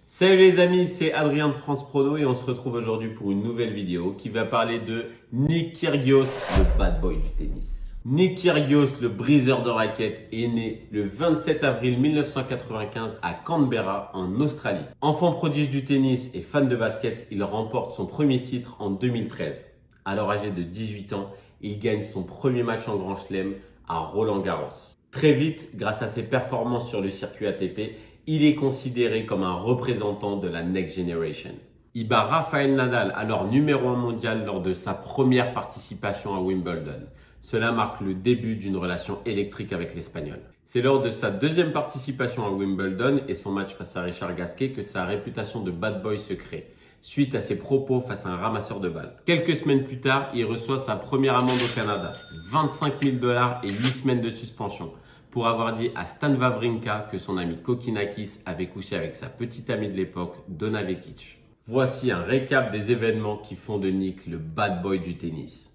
Salut les amis, c'est Adrien de France Prono et on se retrouve aujourd'hui pour une nouvelle vidéo qui va parler de Nick Kyrgios, le bad boy du tennis. Nick Kyrgios, le briseur de raquettes, est né le 27 avril 1995 à Canberra, en Australie. Enfant prodige du tennis et fan de basket, il remporte son premier titre en 2013. Alors âgé de 18 ans, il gagne son premier match en Grand Chelem à Roland-Garros. Très vite, grâce à ses performances sur le circuit ATP, il est considéré comme un représentant de la Next Generation. Il bat Rafael Nadal, alors numéro 1 mondial, lors de sa première participation à Wimbledon. Cela marque le début d'une relation électrique avec l'Espagnol. C'est lors de sa deuxième participation à Wimbledon et son match face à Richard Gasquet que sa réputation de bad boy se crée, suite à ses propos face à un ramasseur de balles. Quelques semaines plus tard, il reçoit sa première amende au Canada, 25 000 $ et 8 semaines de suspension, pour avoir dit à Stan Wawrinka que son ami Kokinakis avait couché avec sa petite amie de l'époque, Donna Vekic. Voici un récap des événements qui font de Nick le bad boy du tennis.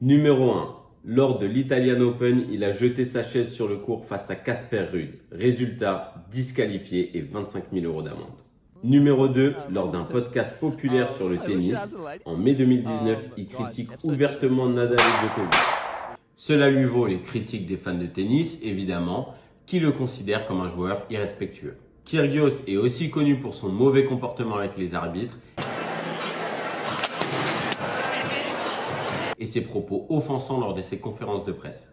Numéro 1. Lors de l'Italian Open, il a jeté sa chaise sur le court face à Casper Ruud. Résultat, disqualifié et 25 000 € d'amende. Numéro 2, lors d'un podcast populaire sur le tennis, en mai 2019, il critique ouvertement Nadal et Djokovic. Cela lui vaut les critiques des fans de tennis, évidemment, qui le considèrent comme un joueur irrespectueux. Kyrgios est aussi connu pour son mauvais comportement avec les arbitres et ses propos offensants lors de ses conférences de presse.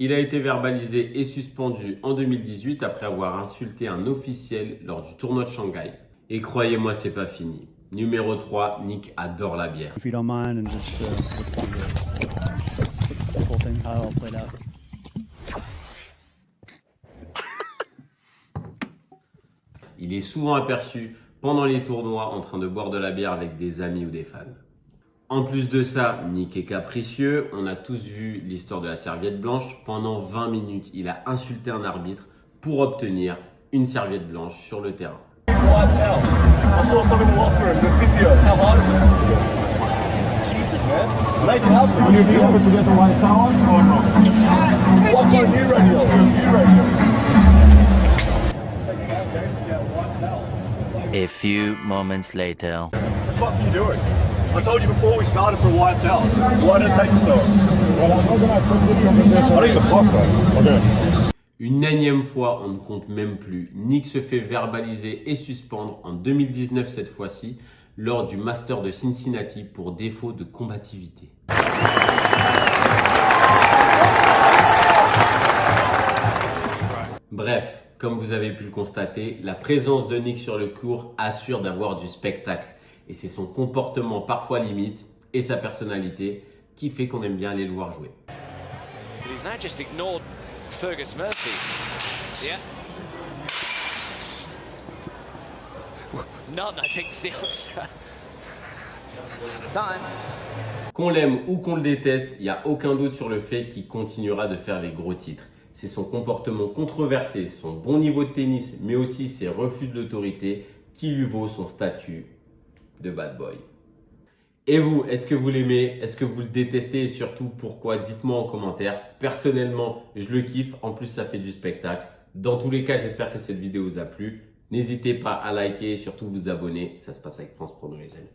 Il a été verbalisé et suspendu en 2018 après avoir insulté un officiel lors du tournoi de Shanghai. Et croyez-moi, c'est pas fini. Numéro 3, Nick adore la bière. If you don't mind, and just the whole thing, how it all played out. Il est souvent aperçu pendant les tournois en train de boire de la bière avec des amis ou des fans. En plus de ça, Nick est capricieux. On a tous vu l'histoire de la serviette blanche. Pendant 20 minutes, il a insulté un arbitre pour obtenir une serviette blanche sur le terrain. I saw some in the locker room, the physio. How hard is it? Jesus, man. Make it happen. Will you be able to get the white towel or not? What's my new radio? New radio. A few moments later. What the fuck are you doing? I told you before we started for a white towel. Why don't take this off? Well, I'm not going to accept this conversation. I don't give a fuck, bro. Okay. Une énième fois, on ne compte même plus, Nick se fait verbaliser et suspendre en 2019 cette fois-ci, lors du Master de Cincinnati pour défaut de combativité. Bref, comme vous avez pu le constater, la présence de Nick sur le court assure d'avoir du spectacle. Et c'est son comportement parfois limite et sa personnalité qui fait qu'on aime bien aller le voir jouer. He's now just ignored Fergus Murphy. Yeah. None, I think, is the answer. Time. Qu'on l'aime ou qu'on le déteste, il n'y a aucun doute sur le fait qu'il continuera de faire les gros titres. C'est son comportement controversé, son bon niveau de tennis, mais aussi ses refus de l'autorité qui lui vaut son statut de bad boy. Et vous, est-ce que vous l'aimez? Est-ce que vous le détestez? Et surtout, pourquoi? Dites-moi en commentaire. Personnellement, je le kiffe. En plus, ça fait du spectacle. Dans tous les cas, j'espère que cette vidéo vous a plu. N'hésitez pas à liker et surtout vous abonner. Ça se passe avec France Prono, les amis.